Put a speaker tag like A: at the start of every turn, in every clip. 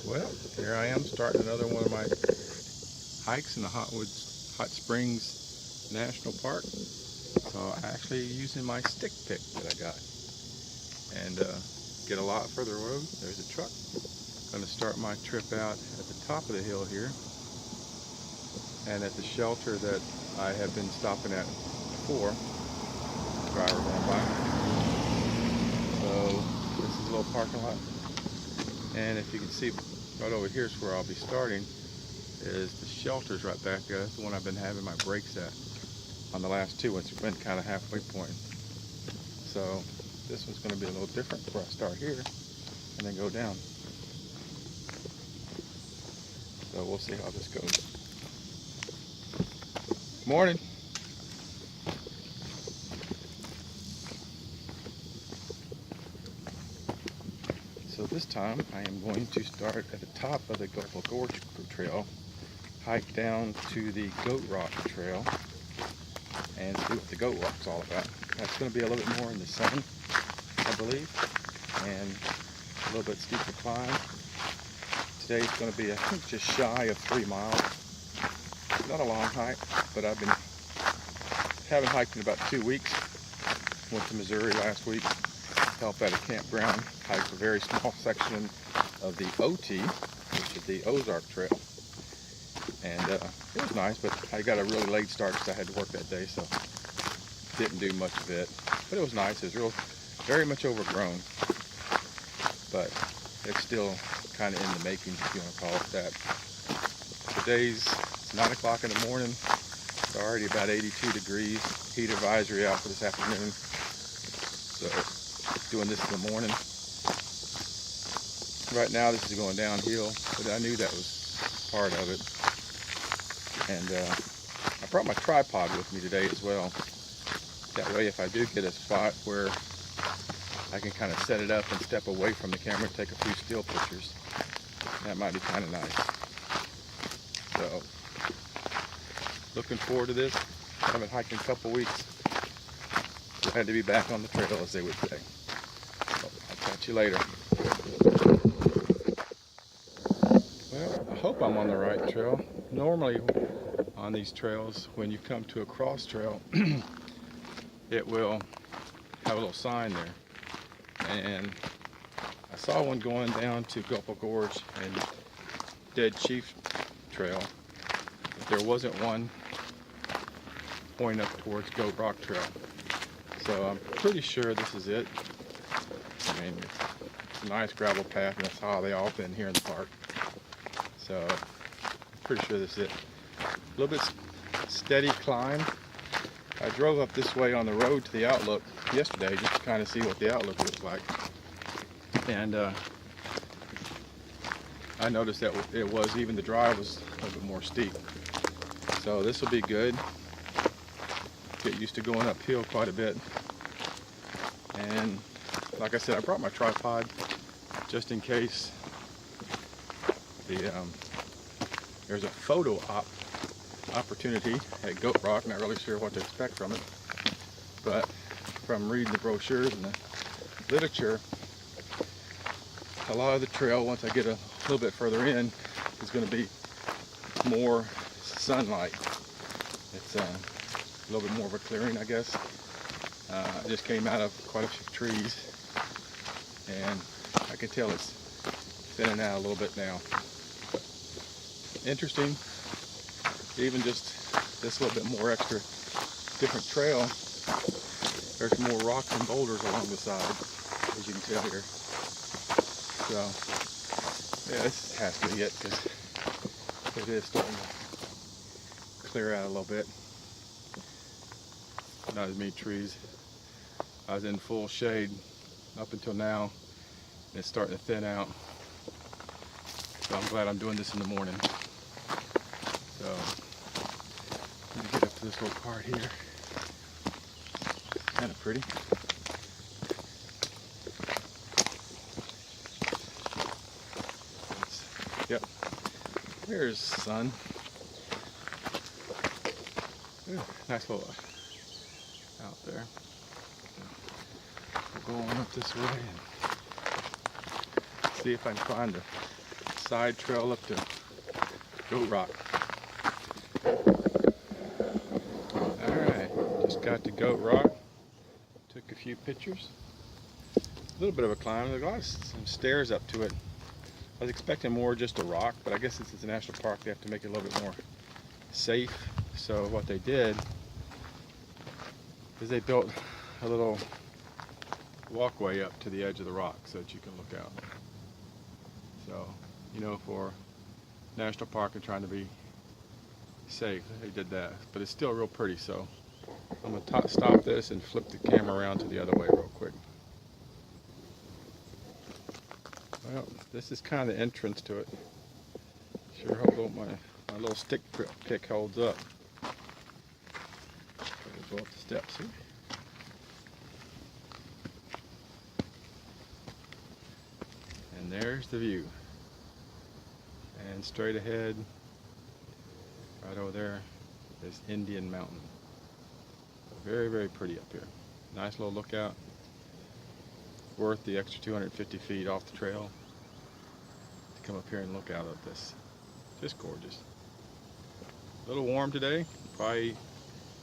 A: Well, here I am starting another one of my hikes in the Hot Springs National Park. So I'm actually using my stick pick that I got. And get a lot further road. There's a truck. Going to start my trip out at the top of the hill here and at the shelter that I have been stopping at before. Driver going by. So this is a little parking lot. And if you can see right over here is where I'll be starting, is the shelters right back there. That's the one I've been having my breaks at on the last two ones. It's been kind of halfway point. So this one's going to be a little different where I start here and then go down. So we'll see how this goes. Morning. So this time I am going to start at the top of the Gulpha Gorge trail, hike down to the Goat Rock trail, and see what the Goat Rock's all about. That's going to be a little bit more in the sun, I believe, and a little bit steeper climb. Today's going to be, I think, just shy of 3 miles. Not a long hike, but haven't hiked in about 2 weeks. Went to Missouri last week, helped at a campground, hiked a very small section of the OT, which is the Ozark Trail. And it was nice, but I got a really late start because I had to work that day, so didn't do much of it. But it was nice. It was very much overgrown, but it's still kind of in the making, if you want to call it that. Today's 9 o'clock in the morning. It's already about 82 degrees. Heat advisory out for this afternoon. So doing this in the morning. Right now this is going downhill, but I knew that was part of it. And I brought my tripod with me today as well. That way if I do get a spot where I can kind of set it up and step away from the camera and take a few still pictures, that might be kind of nice. So looking forward to this. I haven't hiked in a couple weeks. Glad to be back on the trail, as they would say. So I'll catch you later. Well, I hope I'm on the right trail. Normally on these trails, when you come to a cross trail, it will have a little sign there. And I saw one going down to Gulpha Gorge and Dead Chief Trail, but there wasn't one pointing up towards Goat Rock Trail. So I'm pretty sure this is it. I mean, it's a nice gravel path, and that's how they all been here in the park. So I'm pretty sure this is it. A little bit steady climb. I drove up this way on the road to the outlook yesterday just to kind of see what the outlook looks like. And I noticed that it was, even the drive was a little bit more steep. So this will be good. Get used to going uphill quite a bit. And like I said, I brought my tripod just in case there's a photo opportunity at Goat Rock. Not really sure what to expect from it, but from reading the brochures and the literature, a lot of the trail, once I get a little bit further in, is going to be more sunlight. It's a little bit more of a clearing, I guess. I just came out of quite a few trees, and I can tell it's thinning out a little bit now. But interesting. Even just this little bit more extra different trail, there's more rocks and boulders along the side, as you can tell here. So yeah, this has to be it, because it is starting to clear out a little bit. Not as many trees. I was in full shade up until now, and it's starting to thin out. So I'm glad I'm doing this in the morning. So let me get up to this little part here. Kind of pretty. Yep. There's sun. Ooh, nice little out there. We'll go on up this way and see if I can find a side trail up to Goat Rock. Alright, just got to Goat Rock. Took a few pictures. A little bit of a climb. There's a lot of some stairs up to it. I was expecting more just a rock, but I guess since it's a national park, they have to make it a little bit more safe. So what they did is they built a little walkway up to the edge of the rock so that you can look out. So, you know, for national park and trying to be safe, they did that. But it's still real pretty, so I'm going to stop this and flip the camera around to the other way real quick. Well, this is kind of the entrance to it. Sure hope my little stick pick holds up. Go up the steps here. And there's the view. And straight ahead, right over there, is Indian Mountain. Very, very pretty up here. Nice little lookout. Worth the extra 250 feet off the trail to come up here and look out at this. Just gorgeous. A little warm today, probably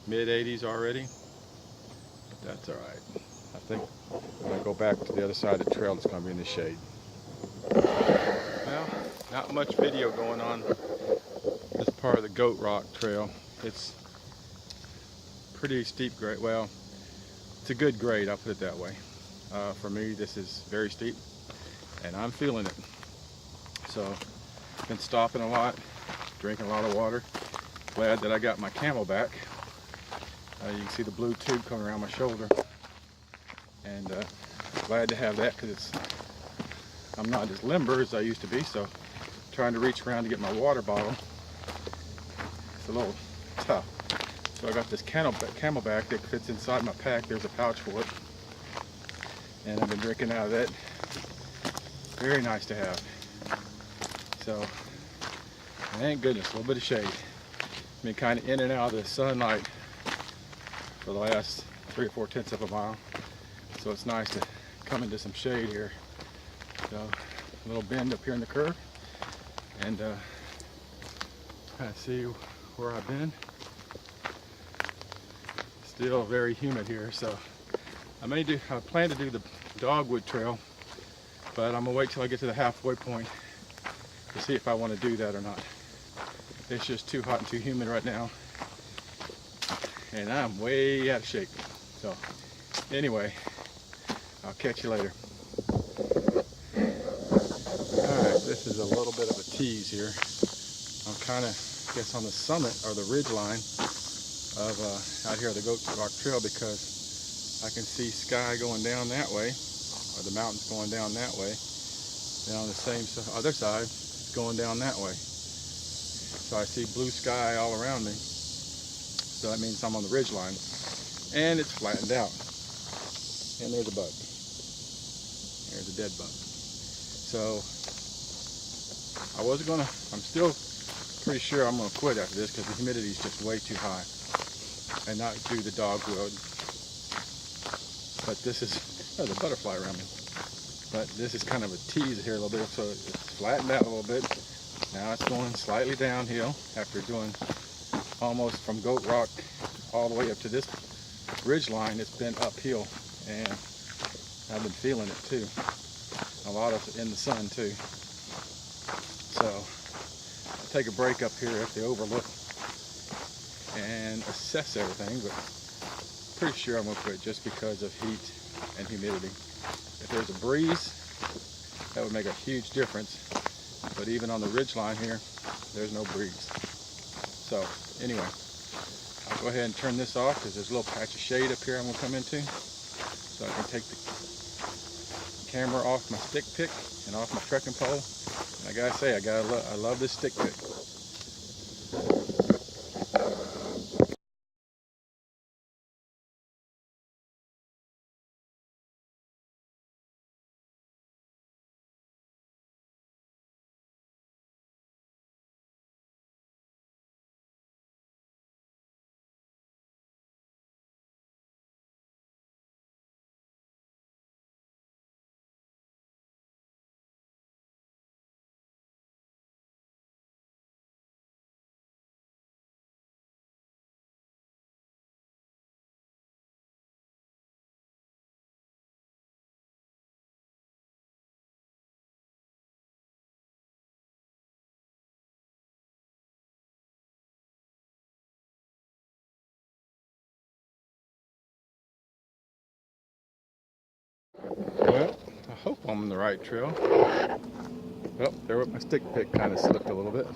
A: mid-80s already, but that's all right. I think when I go back to the other side of the trail, it's going to be in the shade. Well, not much video going on this part of the Goat Rock Trail. It's pretty steep grade. Well, it's a good grade, I'll put it that way. For me, this is very steep, and I'm feeling it. So, been stopping a lot, drinking a lot of water. Glad that I got my CamelBak. You can see the blue tube coming around my shoulder, and glad to have that because I'm not as limber as I used to be, so trying to reach around to get my water bottle, it's a little tough. So I got this CamelBak that fits inside my pack. There's a pouch for it, and I've been drinking out of it. Very nice to have. So, thank goodness, a little bit of shade. Been kind of in and out of the sunlight for the last 3 or 4/10 of a mile, so it's nice to come into some shade here. So a little bend up here in the curve, and kind of see where I've been. Still very humid here, so I plan to do the Dogwood Trail, but I'm gonna wait till I get to the halfway point to see if I want to do that or not. It's just too hot and too humid right now, and I'm way out of shape. So anyway, I'll catch you later. Alright, this is a little bit of a tease here. I'm kind of, I guess, on the summit or the ridge line of out here at the Goat Rock Trail, because I can see sky going down that way, or the mountains going down that way. Then on the same other side, it's going down that way. So I see blue sky all around me. So that means I'm on the ridge line, and it's flattened out. And there's a bug. There's a dead bug. So I'm still pretty sure I'm gonna quit after this because the humidity is just way too high, and not do the dogwood. But this is, there's a butterfly around me. But this is kind of a tease here a little bit, so it's flattened out a little bit. Now it's going slightly downhill after doing almost from Goat Rock all the way up to this ridge line. It's been uphill, and I've been feeling it too. A lot of it in the sun too. So I'll take a break up here at the overlook and assess everything, but pretty sure I'm gonna quit just because of heat and humidity. If there's a breeze, that would make a huge difference. But even on the ridge line here, there's no breeze. So anyway, I'll go ahead and turn this off because there's a little patch of shade up here I'm gonna come into, so I can take the camera off my stick pick and off my trekking pole. And I gotta say, I love this stick pick. Well, I hope I'm on the right trail. Well, there went my stick pick, kind of slipped a little bit.